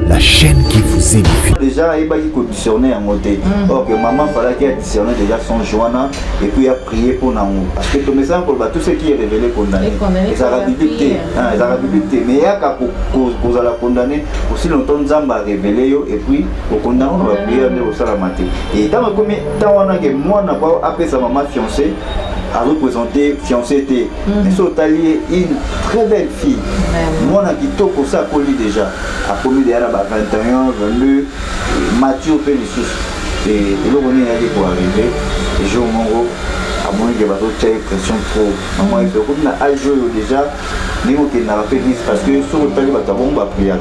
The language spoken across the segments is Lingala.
la chaîne qui vous édifie. Déjà, il va y conditionner en côté. Or que maman fallait qu'il additionne déjà son joint et puis il a prié pour nous. Parce que tout message pour tout ce qui est révélé condamné. Les arabilités, les arabilités. Mais il y a qu'à cause la condamner aussi longtemps nous avons révélé et puis au condamné on va prier au salamate. Et tant on a que moi n'a pas appelé sa maman fiancée à représenter fiancée était. Mais c'est une très belle fille. Moi n'a quitté pour ça pour lui déjà. A commis déjà 21, 22, Mathieu fait les sous. Et là on est allé pour arriver. Et je mon à moins que bateau telle pression trop. Maman il fait comme na âge déjà. Mais on n'a pas fait parce que sur le tali bateau on va prier.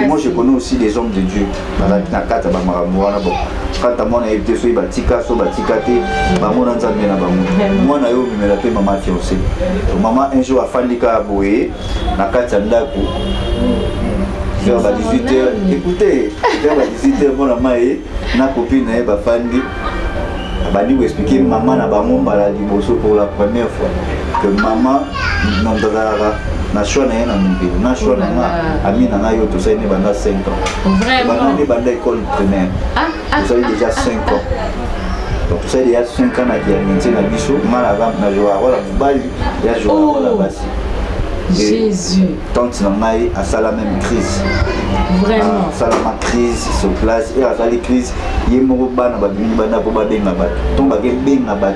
Moi je connais aussi des hommes de Dieu. Dans la carte ba maramoana bon. Quand mon invité sur batika so batika te ba mon nzambe na ba mo. Moi na yo me la paix maman fiancée. Maman un jour a fallu ka boye na carte ndako. Vers 18h, écoutez, vers 18h, mon maman et ma copine est bafandi. Abadi vous expliquer maman n'a pas mon baladi pour la première fois. Que maman n'a pas choisi na mibili, na choisi na amina na yo tout ça ne banda 5 ans. Vraiment. Banda banda école primaire. Vous avez déjà 5 ans. Donc vous avez déjà 5 ans na qui a maintenu na biso, mal avant na jouer voilà bali, ya jouer la base. Jésus. Tant que Namaï a ça la même crise. Vraiment. Ça la crise sur place. Et à ça les crises, il y a mon ban à bini bana pour bader na bat. Ton bagay ben na batu.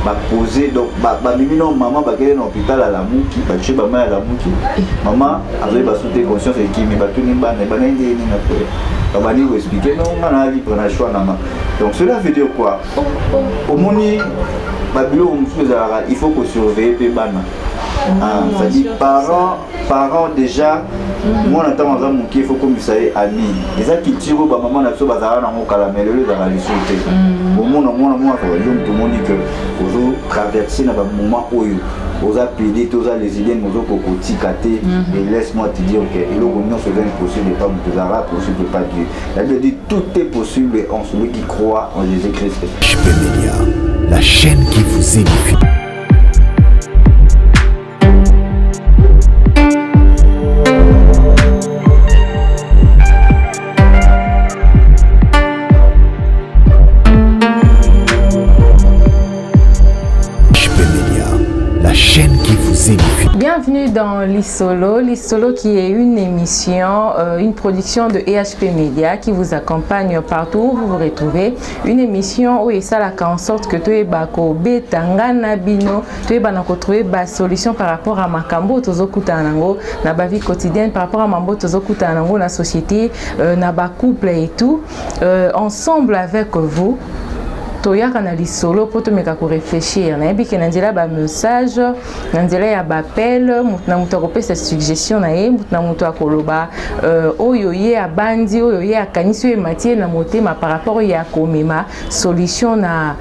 Ba poser donc ba bini non maman bagay dans l'hôpital à la mouki. Ba chez maman à la mouki. Maman avait ba sauter conscience et qui me batu ni ban et banen ni na quoi. Ba bani vous expliquer non mana ali pour na choix na ma. Donc cela veut dire quoi? Au moni babilo il faut que surveiller pe bana. Ça dit parents déjà moi n'attends pas mon qui il faut comme ça est ami et ça qui tire au maman n'a pas bazar na mon calamel le dans la sauter au monde moi tout le monde que vous traverser na ba moment où vous appelez tous les idées nous au kotikate et laisse-moi te dire que le union se vient possible pas vous arabes possible pas Dieu. La Bible dit tout est possible en celui qui croit en Jésus-Christ. HP Media, la chaîne qui vous édifie. Bienvenue dans Lisolo. Lisolo qui est une émission, une production de EHP Media qui vous accompagne partout où vous vous retrouvez. Une émission où il s'agit en sorte que tu es bako betanga nabino, tu es banako trouver ba solution par rapport à makambo tozokuta nango na ba vie quotidienne par rapport à mambo tozokuta nango na société, na ba couple et tout. Ensemble avec vous. Toyaka na lisolo pour te meka ko réfléchir na yebi ke nandela ba message nandela ya ba appel mutna muto ko pesa suggestion na ye mutna muto akoloba oyo ye abandi oyo ye akanisi ye matie na motema par rapport ya komema solution na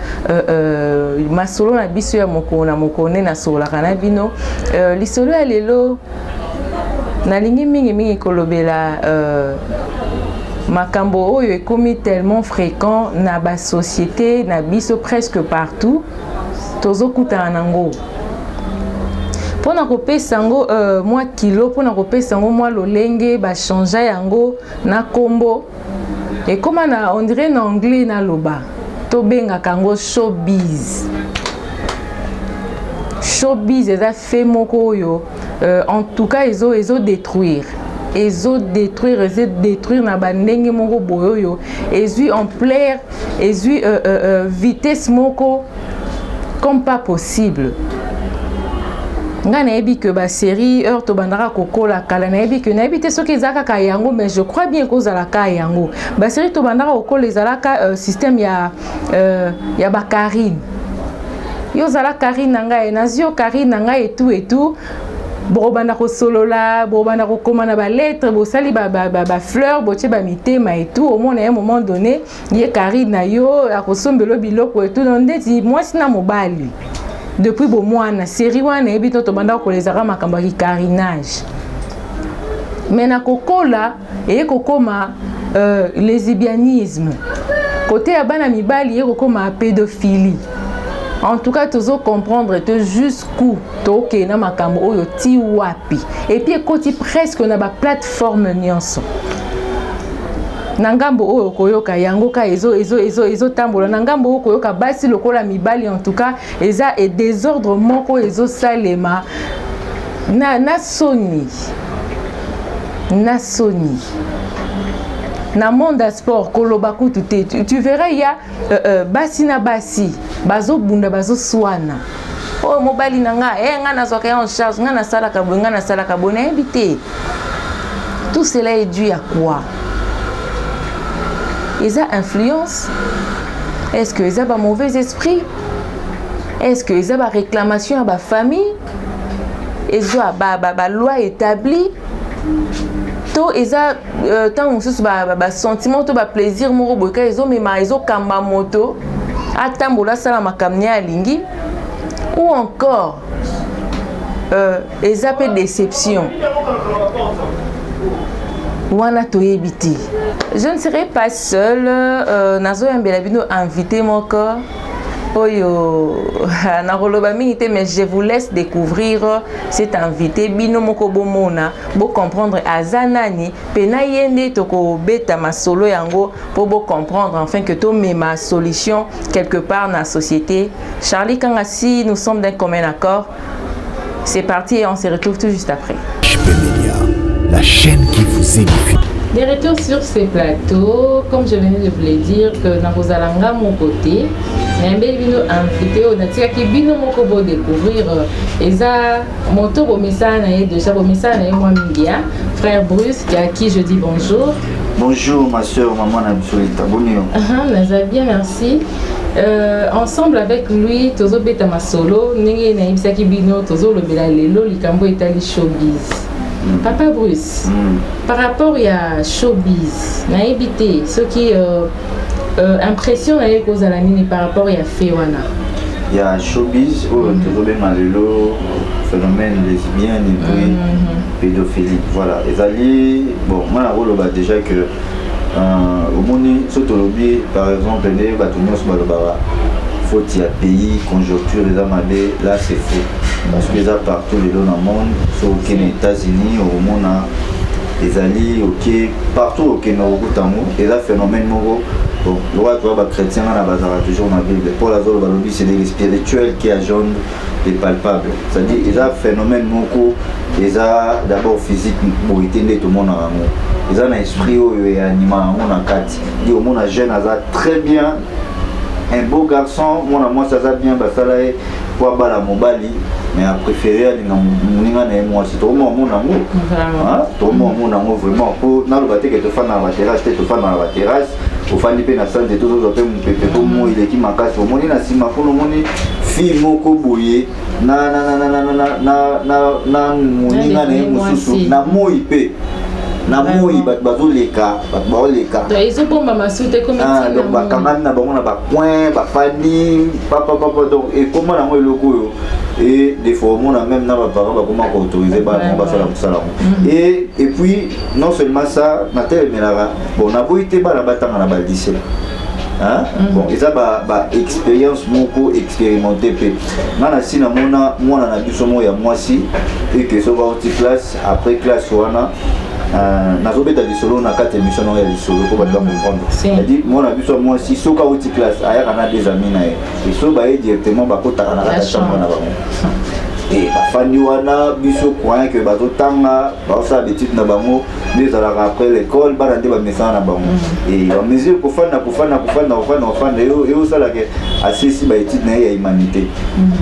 masolo na biso ya mokone na sola kana bino lisolo ya lelo na lingi mingi kolobela makambo oyo ekomi tellement fréquent na ba société na biso presque partout tozokuta nango pona kopesa ngo moi kilo pona kopesa ngo moi lolenge ba changer yango na kombo et comment na on dirait en anglais na loba to benga kango showbiz eza fait moko oyo en tout cas ils ont détruire na bandenge moko boyoyo ezui ampleur ezui vitesse moko comme pas possible nga nayebi que ba série heure to bandara kokola kala nayebi que nayebi te soki ezaka ka yango mais je crois bien kozala ka yango ba série to bandara kokola ezalaka système ya ba Karine yo zala Karine nanga nazio Karine nanga et tout Borobana ko solola, borobana ko komana ba lettre, bo sali ba fleur, bo tie ba mitema et tout. Au moins à un moment donné, yé Karine na yo, a ko sombelo biloko et tout. Donc ndeti moi sina mobali. Depuis bo moi na série wana ebito to banda ko lezaka makamba ki carinage. Mais na kokola et kokoma lesbianisme. Côté ya bana mibali yé kokoma pédophilie. En tout cas, tu dois comprendre jusqu'où tu es dans ma caméra, ti wapi. Et puis, quand tu presque na ba plateforme nyonso. Nangambo oyo koyoka yango ka ezo tambola nangambo koyoka basi lokola mibali en tout cas eza et désordre moko ezo salema na soni na monde sport koloba kutu te tu verras il y a basi na basi bazo bunda bazo swana oh mobali nanga nga na zoka en charge nga na sala kabona invité. Tout cela est dû à quoi? Ils ont influence? Est-ce qu'ils ont un mauvais esprit? Est-ce qu'ils ont une réclamation à la famille? Ils ont une loi établie? Ils ont un sentiment, un plaisir, ils ont kamba moto, atambola salama kamnia lingi, ou encore ils ont une déception. Je ne serai pas seule. Nazo Yambelabino invité mon corps. Mais je vous laisse découvrir cet invité. Bino moko bomona, bo comprendre azanani. Pena yende toko beta ma solo yango pour bo comprendre enfin que to met ma solution quelque part dans la société. Charlie Kangasi, nous sommes d'un commun accord. C'est parti et on se retrouve tout juste après. La chaîne qui vous édifie. Des retours sur ces plateaux, comme je venais de vous le dire, que dans vos alanga mon côté, un bel vino invité, on a dit que bino moko bo découvrir, eza moto bo message na déjà bo message na moi mingia, frère Bruce, à qui je dis bonjour. Bonjour ma soeur, maman Nabsolita, bonjour. Naza bien, merci. Ensemble avec lui, tozo beta ma solo, nenge na ibisaki bino tozo lobela lelo likambo etali showbiz. Papa Bruce, par rapport à showbiz, na évité ce qui impression na cause à la mine par rapport à Féwana. Il y a showbiz où toujours bien malheureux phénomène lesbien et puis pédophilie. Voilà. Les alliés, bon, moi la déjà que au monde surtout lobby par exemple les bâtiments sur le faut y a pays conjoncture les amabés là c'est faux. Parce que les a partout les dans le monde, sur les États-Unis, au monde, les alliés, partout au Kenya, au Boutamou, et là phénomène bon, le roi chrétien a toujours dans la Bible. Pour la zone c'est les spirituels qui ajournent les palpables. C'est-à-dire ils ont phénomène moko, ils ont d'abord physique, pour éteindre tout le monde en amour. Ils ont un esprit et un animal en quatre. Dit au monde jeune, ils ont très bien. Un beau garçon, moi ça va bien, ça là pour la mobali, mais à préférer aller dans moi c'est trop mon amour. Trop mon amour vraiment pour dans le bateau que tu fais dans la terrasse, tu fais dans la terrasse, au fin du pénal de tout autres peu mon pépé pour moi il est qui m'a cassé au monde na si ma pour le monde fille moko boyer na moninga na mususu na moipe na moi bazo leka ba leka donc ils ont bon mama soute comme donc ba kamana na bango na ba coin ba fani papa donc et comment na moi loko et des fois on a même na ba parents ba comment autoriser ba sala et puis non seulement ça na tel melara bon na boité ba la batanga na ba lycée. Bon, ils ont une expérience beaucoup expérimentée. Maintenant, si on a moi si et que ça va au classe après classe nazobeta lisolo na 4 émissions na lisolo pour ba comprendre. C'est-à-dire moi na biso moi si soka au classe aya kana des amis na et so ba directement ba kota kana ka chambre na ba. Et ba fani wana biso croyant que ba totanga ba sa d'études na bango des après l'école ba ndé ba message na bango. Et en mesure pour faire et ça la que assisi ba études na ya humanité.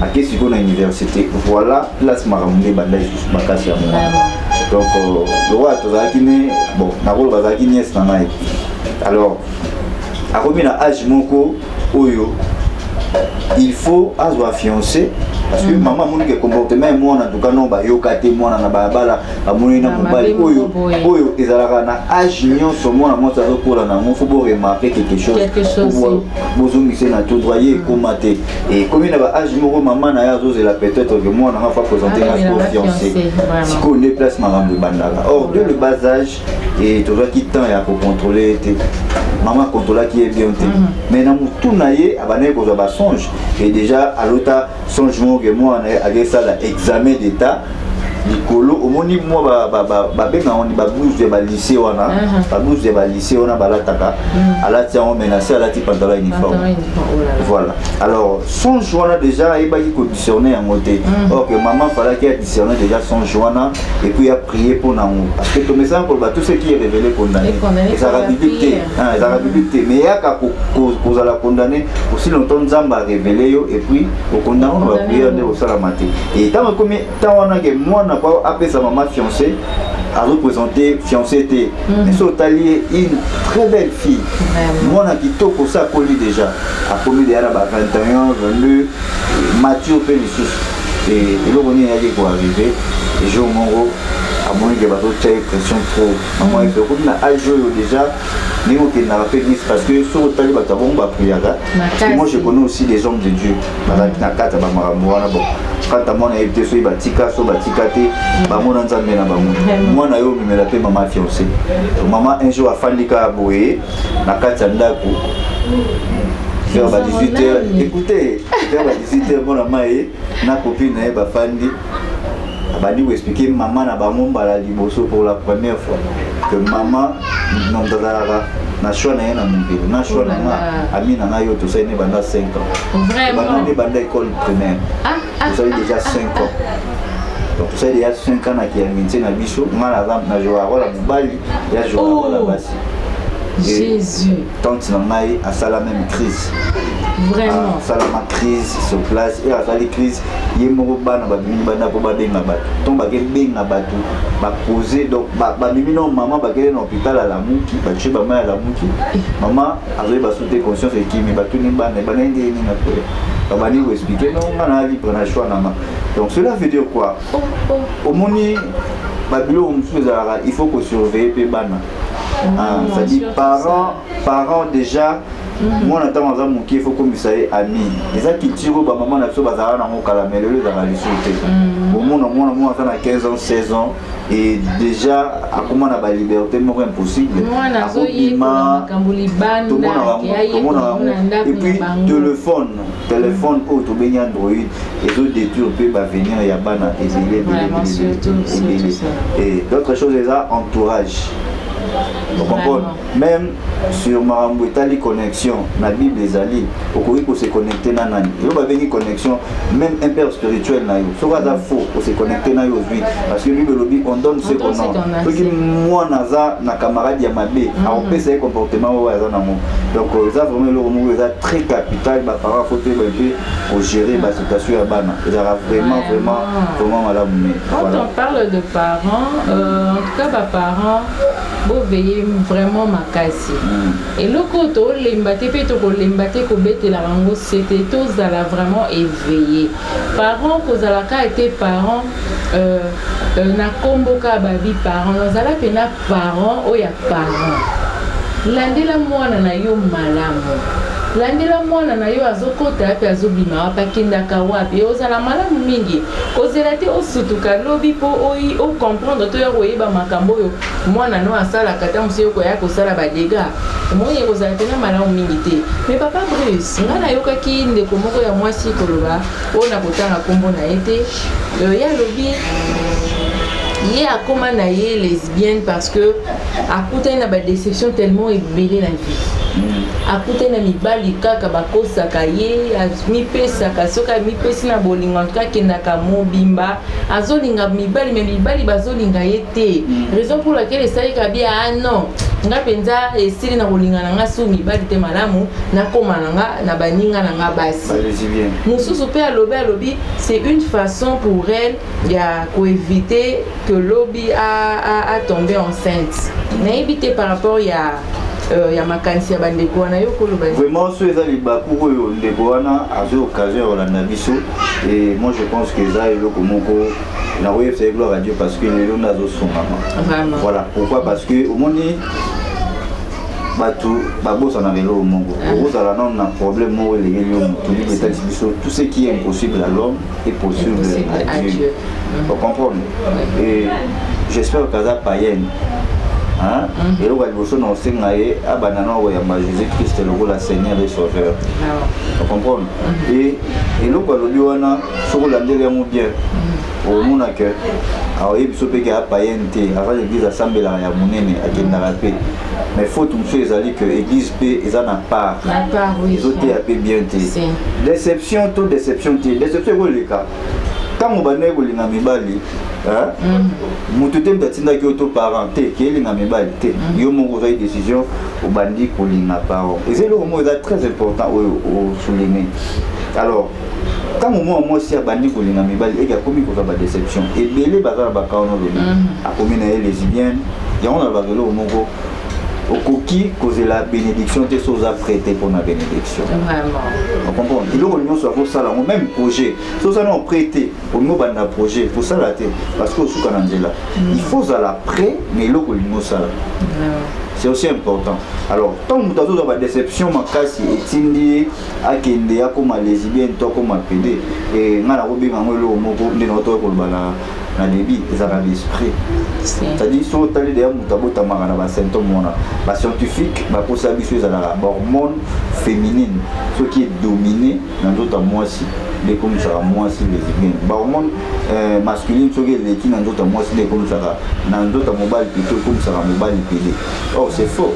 A qu'est-ce qu'on a université. Voilà place marambe ba ndai makasi ya mo. Donc le roi bon nakolo bazaki nièce na ngai alors akomi na âge moko oyo il faut azwa fiancé parce que maman moni ke comportement moi en tout cas non ba yokate moi na balabala amoni na mobali oyo ezalaka na âge nyonso moi na moi ça zokola na mo faut remarquer quelque chose bozongise na tout droyer komaté et comme na ba âge moko maman na yazo la peut-être que moi na pas présenter ma fiancé si qu'on déplace maman bandala or de le bas âge et toujours qui temps ya pour contrôler maman contrôle qui est bien mais na mutu na ye abane ko ba songe et déjà à l'autre changement que moi avec ça l'examen d'état likolo omoni moi babenga on ba blouse de ba lycée wana ba blouse de ba lycée wana balataka alati on menacé alati pantalon uniforme voilà alors son joana déjà il va conditionner en côté OK maman fallait qu'il additionner déjà son joana et puis il a prié pour nous parce que tout message pour tout ce qui est révélé condamné les arabité les arabité mais il y a qu'à cause la condamner aussi longtemps Nzamba révélé et puis au condamné on va prier de au salamate et tant comme tant on a que moi n'a pas appelé sa maman fiancée à représenter fiancée était mais c'est allié une très belle fille moi n'a quitté pour ça connu déjà a commis déjà 21 22 mature fait les sous et là on est allé pour arriver et je mon gros à moins que bateau telle pression trop à moins que comme na âge déjà mais on n'a pas fait parce que sur le talib bateau on va prier moi je connais aussi des hommes de Dieu dans la carte ba maramoana bon quand à mon été sur batika so batika te ba mon nzambe na ba moi na yo me la paix maman fiancée maman un jour a fandika boye na carte ndako vers 18h écoutez vers 18h mon maman na copine na ba fandi abadi vous expliquer maman na ba mon bala liboso pour la première fois que maman non dara na choix na yana mbili na choix na amina na yo tout ça ne banda 5 ans vraiment ne banda école primaire vous avez déjà 5 ans donc vous avez déjà 5 ans na qui a minté na biso ngala na joa wala mbali ya joa wala basi Jésus tant na mai à ça la même crise vraiment ça la crise sur place et à ça les crises yemo bana ba bimi bana ko ba benga ba ton ba ke benga ba tout ba poser donc ba bimi non maman ba ke dans hôpital à la muki ba chez ba mère à la muki maman avait ba sauter conscience et qui me ba tout ni bana ba ndé ni na ko ba ni vous expliquer non on a libre na choix na ma donc cela veut dire quoi au moni ba bilo on il faut que surveiller pe bana ça dit parents déjà moi n'attends pas mon qui il faut comme ça est ami les gens qui tirent ba maman na so bazara na mo kala mais le dans la sauter au monde moi ça na 15 ans 16 ans et déjà à comment na ba liberté moi impossible et puis téléphone auto ben Android et autres détours peut ba venir ya bana et d'autres choses déjà entourage. Vous comprenez? Même sur Marambo Itali connexion, la Bible les alliés, au courrier pour se connecter na nani. Il va venir connexion, même un père spirituel na yo. Ce va faux pour se connecter na yo lui, parce que lui le lobby on donne ce qu'on a. Parce que moi naza na camarade ya mabe, on peut se comportement au hasard na mo. Donc ça vraiment le remous ça très capital, bah parents faut te pour gérer bah situation ya bana. Il a vraiment madame. Quand on parle de parents, en tout cas bah parents vous veillez vraiment makasi et le côté lembate pe to ko lembate ko betela rango c'était tous ala vraiment éveillé parents ko zala ka été parents na komboka ba vie parents zala pena parents o ya parents landela mwana na yo malamu landela mwana na yo azokota pe azobima apakendaka wapi ozala malamu mingi kozela te osutuka lobi po oyi o comprendre to ya koyeba makambo yo mwana no asala kata musio ko ya kosala ba dégâts moye kozala te na malamu mingi te mais papa Bruce ngana yokaki ndeko moko ya mwasi koloba ona kotanga kombo na ete ya lobi il a comme na ye lesbienne parce que à côté na ba déception tellement ébélé la vie à côté na mibali kaka bakosaka ye mipesaka soka mipesi na bolingo kakendaka mobimba azolinga mibali mais mibali bazolinga ye te raison pour laquelle esalika bien ah non nga penza esili na bolinga na nga su mibali te malamu na koma na nga na baninga na nga basi mususu pe alobi c'est une façon pour elle ya ko éviter que Lobby a tombé enceinte. Mais éviter par rapport à ma cancer bandeko na yo koloba. Vraiment ceux les bakuru ndeko wana a eu occasion à la biso et moi je pense que ça est le komoko na oui c'est gloire à Dieu parce que les gens nazo sont vraiment. Voilà pourquoi parce que au monde batu babosa na velo mongo ozala non na problème mo les yo tout ce qui est impossible à l'homme est possible à Dieu. Vous comprenez? Et j'espère que ça païenne et le Waliboso n'a aussi ngaye à banana ou yamba Jésus-Christ le la Seigneur et Sauveur. Vous comprenez? Et le Waliboana sur la dernière bien au monde que alors il se peut qu'il y a païenté avant l'église assemblée la monene à Kendarapé. Mais faut tout monsieur ezali que l'église paix ils en a part. Ils ont été appelés bien té. Déception tout déception té. Déception quoi les cas? Quand on va naître au Lingamibali, mututem datinda ki auto parenté qui est Lingamibali té. Yo mon gros décision au bandi pour linga parent. Et c'est le mot très important au souligner. Alors quand moi aussi à bandi pour Lingamibali et qu'il y a commis pour la déception. Et belé bazar bakano a commis les lesbiennes. Il y a on a bagelo au mongo. Au coquille, causer la bénédiction, des choses à prêter pour la bénédiction. Vraiment. On comprend. Il faut que soit pour ça, au même projet. Si ça nous prêter au niveau d'un projet, pour ça la tête, parce que sous Kanangela, il faut ça la prêt, mais il faut que nous ça. C'est aussi important. Alors, tant que nous avons des déceptions, ma casse est tindi, à Kende, à comme les lesbiennes, toi comme à PD, et nous avons bien un mot de notre pour na débit ils ont l'esprit. C'est-à-dire si on t'a dit derrière mutabota marana ba symptômes mona ba scientifique ba pour ça biso la hormone féminine ce qui est dominé dans d'autres mois si les comme ça moi si les bien ba hormone masculine ce qui est qui dans d'autres mois si les comme ça dans d'autres mobile plutôt comme ça mobile PD. Oh c'est faux.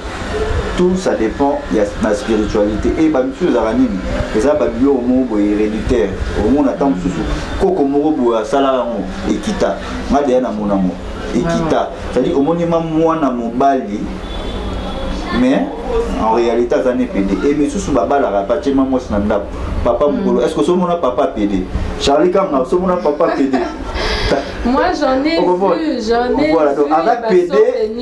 Tout ça dépend de la spiritualité et bah monsieur Zaranine et ça bah bio au monde héréditaire au monde attend sous koko morobo à salaire et kita madé na mon amour et kita c'est-à-dire au monument moi na mobali mais en réalité ça n'est PD et mais sous baba la rapatie moi c'est papa mugolo est-ce que ce mon papa PD Charlie comme na ce mon papa PD. Moi j'en ai vu, voilà, donc avec PD,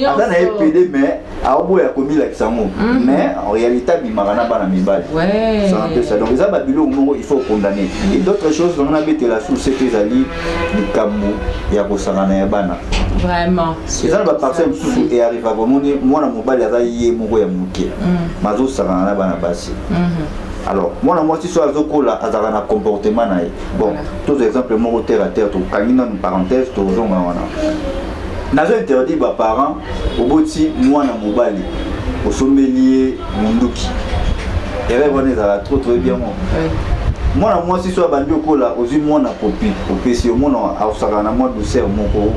avec PD, mais à Obo il a commis l'examen. Mais en réalité, Bimarana Bana Mibal. Ouais. C'est un peu ça. Donc les Babylon il faut condamner. Et d'autres choses, on a mis la sous c'est que Ali, du Kamou, il y a Bosarana Yabana. Vraiment. Les gens va partir et arrive à vraiment moi na mobile il y a yé moko ya muke. Mazo Sarana Bana Basi. Alors, moi, si je suis à Zokola, à un comportement, bon, tous les exemples, moi, terre à terre, tout, quand il y a une parenthèse, tout, on a interdit aux parents, au bout de moi, dans mon bali, au sommelier, mon douki. Et là, on est trop, très bien. Moi, si je suis à Bandiokola, aux yeux, moi, dans Popi, au PC, au monde, à Osarana, moi, douceur, mon co,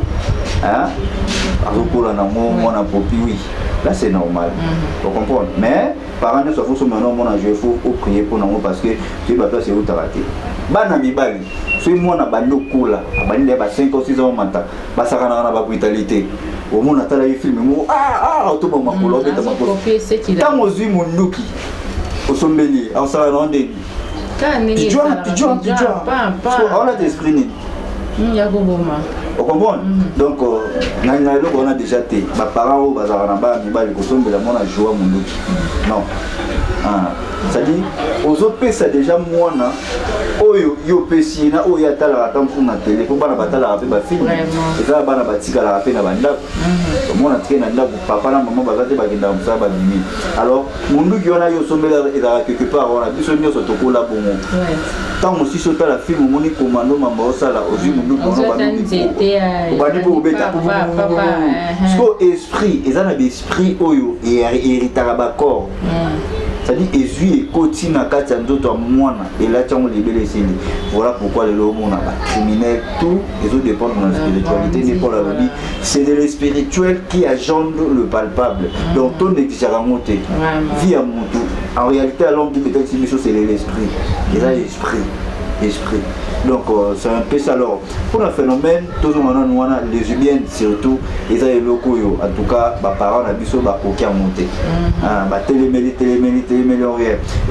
hein, à Zokola, moi, dans Popi, oui. Là c'est normal, vous comprenez. Mais parents ne sont pas maintenant mon âge, il faut prier pour nous parce que tu vas passer où tu as raté. Bana mibali, si moi na bando kula, abandi ba 5 ou 6 ans maintenant, ba sakana na ba brutalité. Au monde a tala film, tout bon makolo beta makolo. Tant aux yeux mon nuki, au sommelier, en ça non de. Tu joues. On a des esprits. Vous comprenez? Donc, on a déjà été. Les parents, les parents, non. C'est-à-dire, aux autres pays, c'est déjà moi. Yo pesi na o ya tala atamfu na télé pour bana batala rapé ba film et ça bana batika la rapé na banda comme on a traîné na papa na maman bazate ba kinda musa ba dimi alors mundu ki ona yo sombela eza quelque part on a biso nyoso tokola bongo tant aussi sota la film moni commando mamba osala ozi mundu bono ba di bo beta parce que esprit eza na esprit oyo et héritara ba corps. C'est-à-dire Jésus est côté na katia ndoto mwana et là tu as libéré ici. Voilà pourquoi les hommes on a criminel tout les autres dépendent de la spiritualité dépend la vie. C'est de l'spirituel qui agende le palpable. Donc ton n'existera monter. Vie à monter. En réalité l'homme qui peut-être c'est l'esprit. Et là l'esprit. Donc c'est un peu ça alors. Pour le phénomène, tous les lesbiennes surtout, ils ont locaux en tout cas, les parents ont vu ça aucun monté. Télémélie,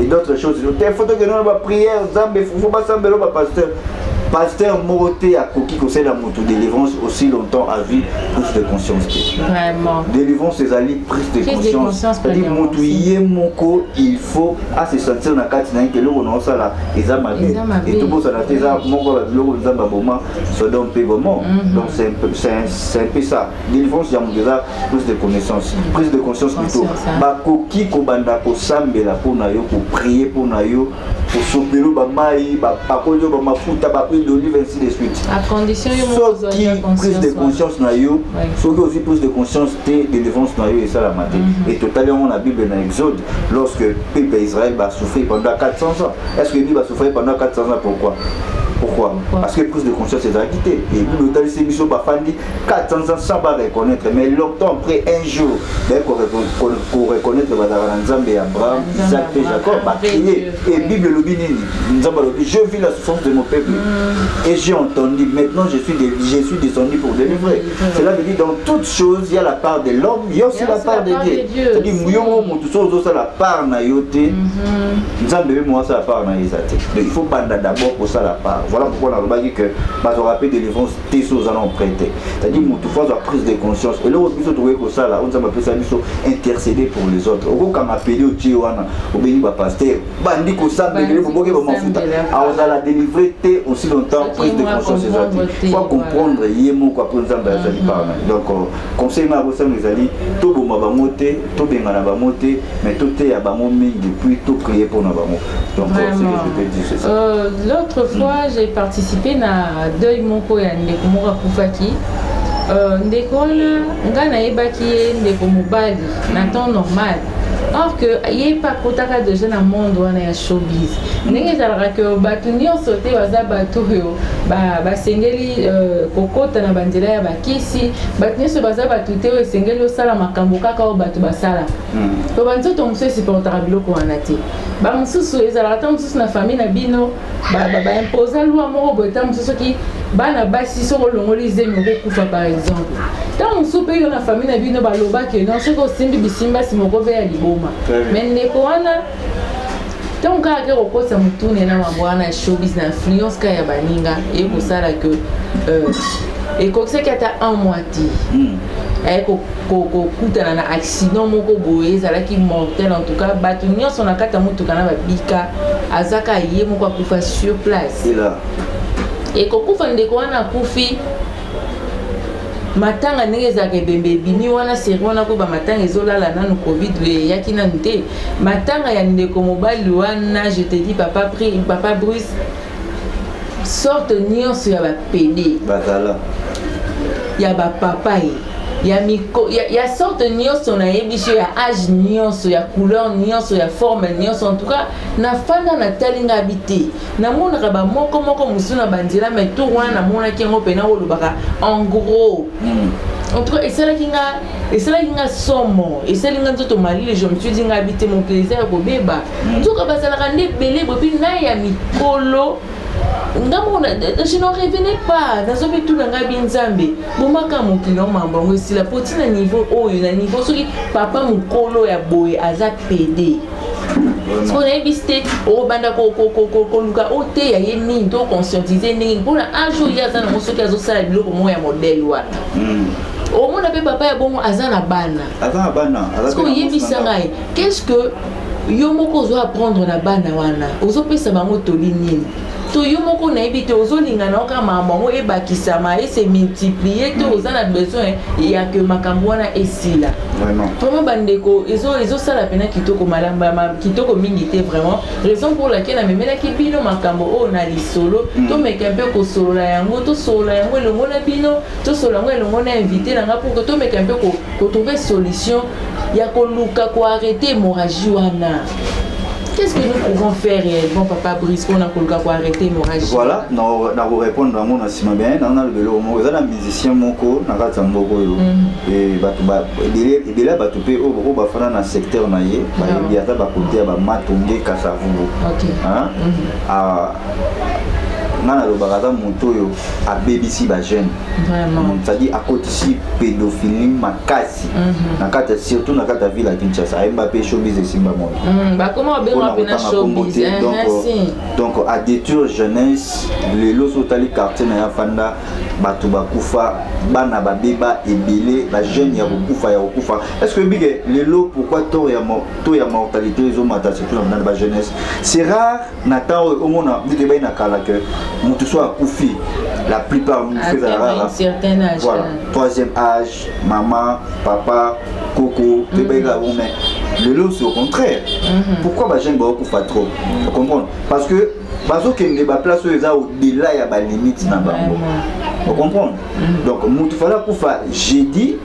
et d'autres choses. Il faut que nous avons prière, il ne faut pas s'embêter le pasteur. Pasteur Moroté a coquille conseil la moto délivrance aussi longtemps a vu prise de conscience. Vraiment. Délivrance c'est ali prise de conscience. C'est-à-dire motoyer moko il faut à se sentir dans quatre nains que le on ça là examiner et tout ça là ça moko la le zamba boma so donc paiement. Donc c'est un peu ça. Délivrance il y a déjà prise de connaissance, prise de conscience plutôt. Ba coquille ko banda ko sambela pour na yo pour prier pour na yo pour sopelo ba mai ba pakolo ba mafuta ba l'huile d'olive, ainsi de suite. À condition sauf qui prise de conscience na yo, sauf qui aussi prise de conscience de délivrance na yo et ça la maté. Et totalement on a Bible dans Exode, lorsque le peuple d'Israël va souffrir pendant 400 ans. Est-ce que lui va souffrir pendant 400 ans? Pourquoi? Parce que prise de conscience est acquittée. Et puis le c'est biso ba fandi 400 ans sans pas reconnaître, mais longtemps après un jour, pour reconnaître bazara Nzambe Abraham, Isaac et Jacob, va crier. Et Bible le binini, Nzamba le dit, je vis la souffrance de mon peuple et j'ai entendu. Maintenant je suis descendu pour délivrer. Cela veut dire dans toute chose il y a la part de l'homme, il y a aussi la part de Dieu. C'est-à-dire muyomo mutu so ça la part na yote. Nzambe moi ça la part na Isaac. Il faut banda d'abord pour ça la part. Voilà pourquoi on a dit que ma rappel de délivrance tes choses allons prêter. C'est-à-dire toutefois la prise de conscience. Et là on peut trouver que ça là, on s'appelle ça intercéder pour les autres. Au quand appelé au Tiwana, au béni ba pasteur, bandi ko ça béni pour que mon fouta. Ah on a la délivrer aussi longtemps prise de conscience il faut comprendre yemo quoi pour Nzambe azali par donc conseil na bosa ngezali to boma ba moté, to bengana ba moté, mais tout est à ba mingi depuis tout prier pour na ba mo. Donc c'est ce que je peux dire c'est ça. L'autre fois j'ai participé na deuil moko ya ndeko moko akufaki. Ndeko wana nga nayebaki ye ndeko mobali na temps normal. Or que ye pa kotaka déjà na monde wana ya showbiz. Ndenge ezalaka ke bato nyonso te baza bato oyo basengeli kokota na banzela ya bakisi, bato nyonso baza bato te oyo esengeli osala makambo kaka oyo bato basala. Po banzoto mosusu esupportaka biloko wana te. Bamosusu ezalaka ta mosusu na famille na bino baimposa lwa moko boye ta mosusu soki bana basi soko olongoli zemi okokufa par exemple. Ta mosusu mpe yo na famille na bino balobaki non soki osimbi bisimbasi moko mpe ya liboma. Mais ndeko wana donc kaka kokosa mutune na mambo wana ya showbiz na influence ka ya baninga ekosala ke ekokisaki ata un mois te kokutana na accident moko boye ezalaki mortel en tout cas bato nyonso na kati ya motuka na babika azaka ye moko akufa sur place ekokufa ndeko wana akufi matanga ndenge ezalaka ebembe ebimi wana seri wana ko bamatanga ezolala nanu covid eyaki nanu te matanga ya ndeko mobali wana je te dis papa Bruce sorte nyonso ya bapede bazala ya bapapa ya sorte nyonso nayebi biso ya âge nyonso ya couleur nyonso ya forme nyonso en tout cas na fanda na talinga habité namonaka bamoko mosusu na banzela mais tout wana namonaki yango mpena olobaka en gros en tout cas esalaki nga somo esali nga nzoto malile je me suis dit nga habité mon plaisir ya kobeba nzoka bazalaka nde ebele bopi na ya mikolo je n'en revenais pas dans un tout dans Nzambe bomaka mokino mambango esila poti na niveau oyo na niveau soki papa mokolo ya boye aza pede so na ebiste o banda ko luka o te ya ye nini to conscientiser ndenge mpona ajo ya za na soki azosala biloko mo ya modèle wana omona pe papa ya bongo aza na bana parce que yebisa ngai qu'est-ce que yo moko ozo apprendre na bana wana ozopesa bango toli nini to yo moko na yebi te ozolinga na oka mamango ebakisama ese multiplier to oza na besoin ya que makambo wana esila vraiment bandeko ezosala pena kitoko malamba kitoko mingi te vraiment raison pour laquelle namemelaki bino makambo oyo na lisolo tomeka mpe kosolola yango tosolola yango elongo na bino tosolola yango elongo na invité nanga pour que tomeka mpe kotrouver solution ya koluka koarrêter hémorragie wana. Qu'est-ce que nous pouvons faire réellement, Papa Brice, pour arrêter l'hémorragie? Voilà, nous allons répondre à mon assima bien. Nous allons le mot. Nous sommes musiciens moko, nous sommes moko. Et il là batupé au bafana dans secteur naie. Il y a ça bakoté ba matonge kasavubu. OK. Hein? Nana le baraza montoyo a BBC ba jeune. Vraiment. C'est-à-dire à côté ici pédophilie makasi. Nakata surtout nakata ville à Kinshasa. Mbappé showbiz et Simba Monde. Bah comment bien on a showbiz. Donc à détruire jeunesse, les lots tali quartier na fanda batu bakufa bana babeba ebele ba jeune ya kufa. Est-ce que bige les lots pourquoi to ya mortalité les hommes mata surtout dans la jeunesse. C'est rare nata au monde dit ba na kala que tout soit koufi la plupart nous fait un certain âge voilà troisième âge maman papa coco bébé mais Le lot, c'est au contraire. Pourquoi bah j'aime beaucoup faire trop? Vous comprenez? Parce que parce que les place au-delà il y a des limites dans bango. Vous comprenez? Donc il fallait pour faire jeudi,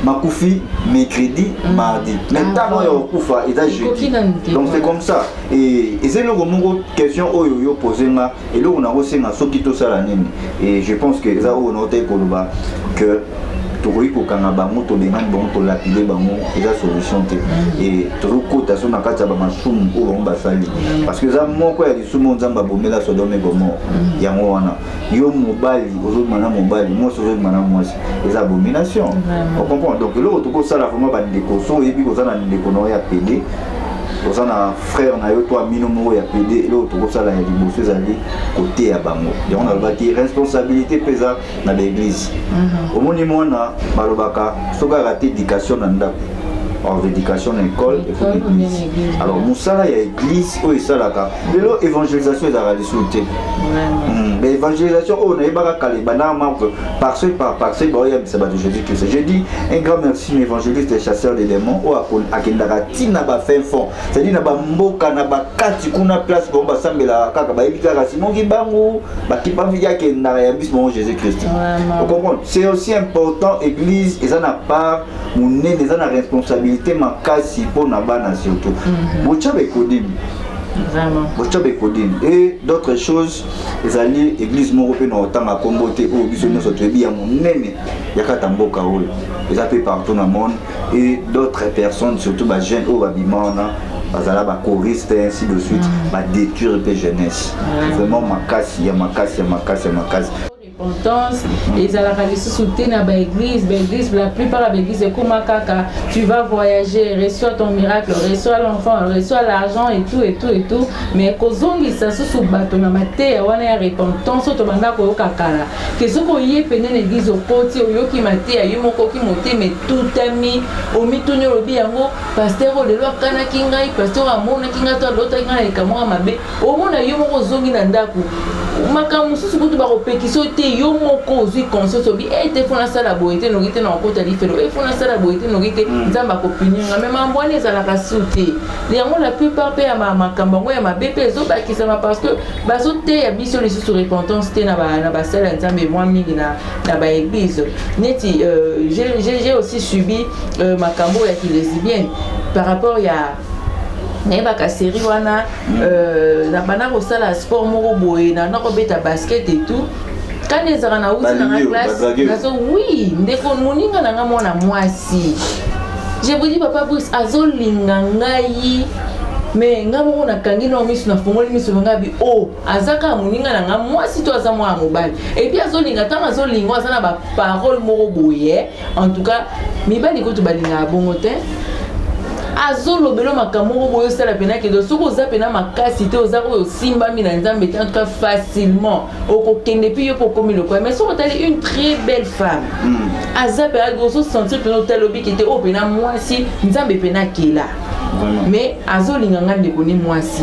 Makoufi mercredi, mardi. Maintenant il faut faire jeudi. Donc c'est comme ça. Et c'est une question que posé là et là on a aussi un sokito salanine. Et je pense que ça on noté que Touri ko kanga bango to benga bango to lapider bango eza solution te et toro kota so na kati ya ba masumu o bango basali parce que za moko ya lisumu nzamba bomela so dome gomo yango wana yo mobali ozo mana mobali moi so mana mwasi eza abomination on comprend donc le to ko sala vraiment ba ndeko so yebi ko zana ndeko no ya pede pour un frère na yo toi minomo ya PD et l'autre comme ça la liboso ezali côté ya bango donc on a bâti responsabilité pesa na l'église au moni mona balobaka soka raté éducation na ndako hors d'éducation à l'école et pour l'église alors mosala ya église o esalaka lelo évangélisation ezala resulté mais évangélisation on a baka kalibana parce bah il y a ça de Jésus Christ. Je dis un grand merci mes évangélistes et chasseurs des démons ou akendaka tina ba fin fond c'est-à-dire na ba mboka na ba kati kuna place bon ba sambela kaka ba ebikaka sinon ki bango ba ki ba via ke na ya bis bon Jésus Christ. Vous comprenez? C'est aussi important église et ça n'a pas mon nez les a la responsabilité ma kasi pour na bana surtout. Bochabe kodim. Vraiment. Et d'autres choses, les alliés, l'église européenne ont autant à comboter au business au trebi à mon nene, yakatamboka ou les appels partout dans le monde et d'autres personnes, surtout les jeunes au babimana, bazala ba choriste ainsi de suite, ba détruire les jeunesse. Vraiment ma casse, ya ma casse. Importance et ça la réalisé soutenir na l'église la plupart de l'église c'est comme kaka tu vas voyager reçois ton miracle reçois l'enfant reçois l'argent et tout mais kozongi ça sous bato na mate wana ya repentance to banda ko kakala que ce ko yé pene l'église au côté yo ki mate ya yo moko ki moté mais tout ami au mitonyo lobi yango pasteur o lelo kana kingai pasteur amona kinga to lota kinga kamwa mabe o mona yo moko zongi na ndako makamu susu kutu ba kopekisa te yo moko ozwi conscience obi ete fona sala boyete nokite na okota lifelo e fona sala boyete nokite nzamba kopininga mais mambwani ezalaka sute yango la plupart pe ya makambo ngo ya mabepe ezobakisama parce que bazo te ya biso lisusu repentance te na basala nzambe mwa mingi na baeglise neti j'ai aussi subi makambo ya kilesibienne par rapport ya nayebaka série wana na bana kosala sport moko boye na kobeta basket et tout quand ezaka na uti na classe nazo oui ndeko moninga na nga mwana mwasi je vous dis papa Bruce azolinga ngai mais nga moko nakangi na misu na fongoli misu ngabi oh azaka moninga na nga mwasi to aza mwa mobali et puis azolinga tanga azolinga azana ba parole moko boye en tout cas mibali ko to balinga bongo te azolo belo makamoko boyo sala pena ke do soko za pena makasi te ozako yo simba mina nzambe en tout cas facilement oko kende puis yo pokomi le quoi mais soko tali une très belle femme aza pena grosso sentir pena talobi ki te o pena mwasi nzambe pena kela mais azolinga ngande koni mwasi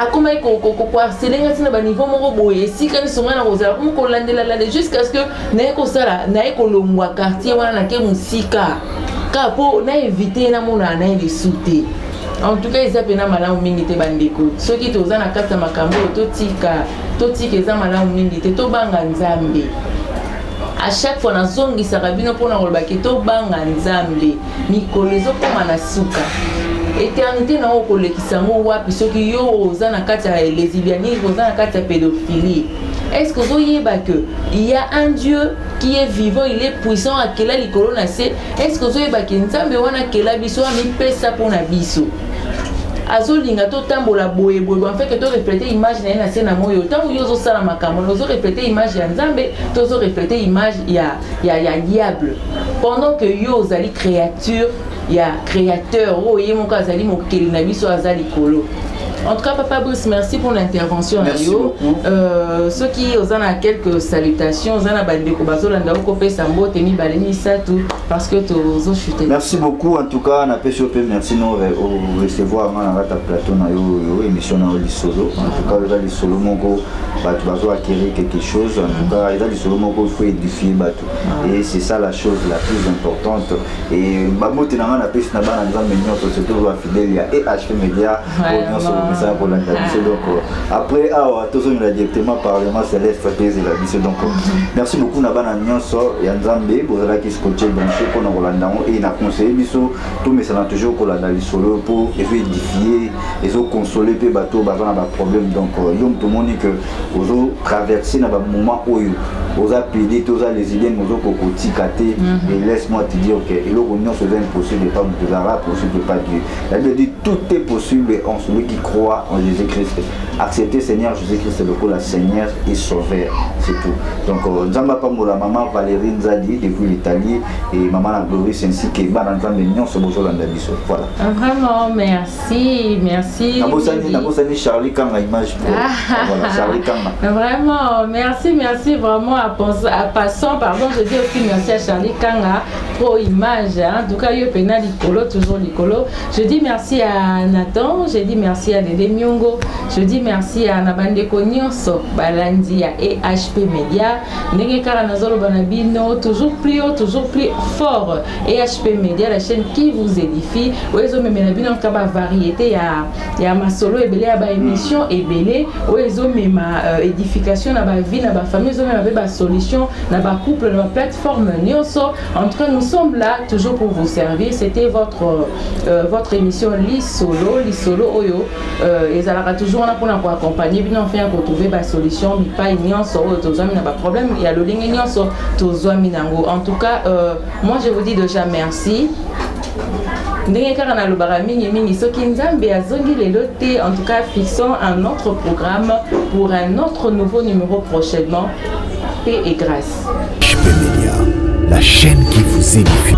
akoma ko harceler tina ba niveau moko boye sika ni songa na kozala comme ko landela jusqu'à ce que na ko sala na ko longwa quartier wana na ke musika kapo na éviter na mona na les souter en tout cas ils appellent malamu mingi te bandeko ceux qui toza na kata makambo to tika eza malamu mingi te to banga nzambe à chaque fois na zongi sarabino pona kolbaki to banga nzambe mikolo ezokoma na suka éternité na okolekisa ngo wapi soki yo oza na kata ya lesbianisme oza na kata ya pédophilie. Est-ce que vous voyez que il y a un Dieu qui est vivant, il est puissant à quel likolo na se? Est-ce que vous voyez que nzambe wana kela biso ami pesa pona biso? Azolinga to tambola boye en fait que to refléter image na se na moyo tango yo zo sala makambo zo refléter image ya nzambe to zo refléter image ya diable pendant que yo zali créature ya créateur o ye mon azali mokeli na biso azali kolo En tout cas, Papa Bruce, merci pour l'intervention. Merci beaucoup. Ceux qui ont quelques salutations, parce que tu as chuté. Merci beaucoup. En tout cas, on a pu merci nous recevoir dans la plateau émission en tout cas, les solo mongo, tu vas acquérir quelque chose. En tout cas, les solo mongo, il faut édifier bateau. Et c'est ça la chose la plus importante. Et Bamo Tenanga n'a pas eu surtout fidèle et HP Média pour la donc après tous on a directement parlement céleste et la mission donc merci beaucoup Nabana Nyonso et Nzambe pour la qui scotché branché pour nous Rolanda et na conseiller biso tout mais ça n'a toujours qu'on l'a solo pour édifier et consoler pe bateau bazan na problème donc yom tout monde que aux traverser na moment où aux appeler tous les idées nous au kotikate et laisse-moi te dire que et le union c'est impossible pas de l'arabe possible pas Dieu. Elle dit tout est possible en celui qui croit en Jésus-Christ. Accepter Seigneur Jésus-Christ c'est le coup la Seigneur et Sauveur, c'est tout. Donc Nzamba Pamola maman Valérie Nzadi depuis l'Italie et maman la Glorie ainsi que Banantan de Nyon ce bonjour l'Andabiso. Voilà. Vraiment merci. Nabosani Charlie Kanga image pour voilà Charlie Kanga. Vraiment merci vraiment à passant pardon je dis aussi merci à Charlie Kanga pour image en tout cas yo pena Licolo toujours Licolo. Je dis merci à Nathan, je dis merci à Dede Myongo, je dis merci à Nabandeko Nyonso Balandi et HP Media. Ndenge kara nazolo banabino toujours plus haut, toujours plus fort. Et HP Media, la chaîne qui vous édifie. Oezo memenabino kaba variété ya ma solo ebele ya ba émission ebele. Oezo mema édification na ba vie na ba famille, oezo mema ba solution na ba couple na ba plateforme Nyonso. En tout cas, nous sommes là toujours pour vous servir. C'était votre émission Lisolo Oyo et ça aura toujours là pour nous accompagner bien enfin retrouver la solution mais pas Nyonso Oyo n'a pas problème il y a le ligne Nyonso Tozo Minango. En tout cas moi je vous dis déjà merci. Ndenge kaka na lobara mingi soki Nzambe azongi lelo te. En tout cas fixons un autre programme pour un autre nouveau numéro prochainement. Paix et grâce. HP Media, la chaîne qui vous édifie.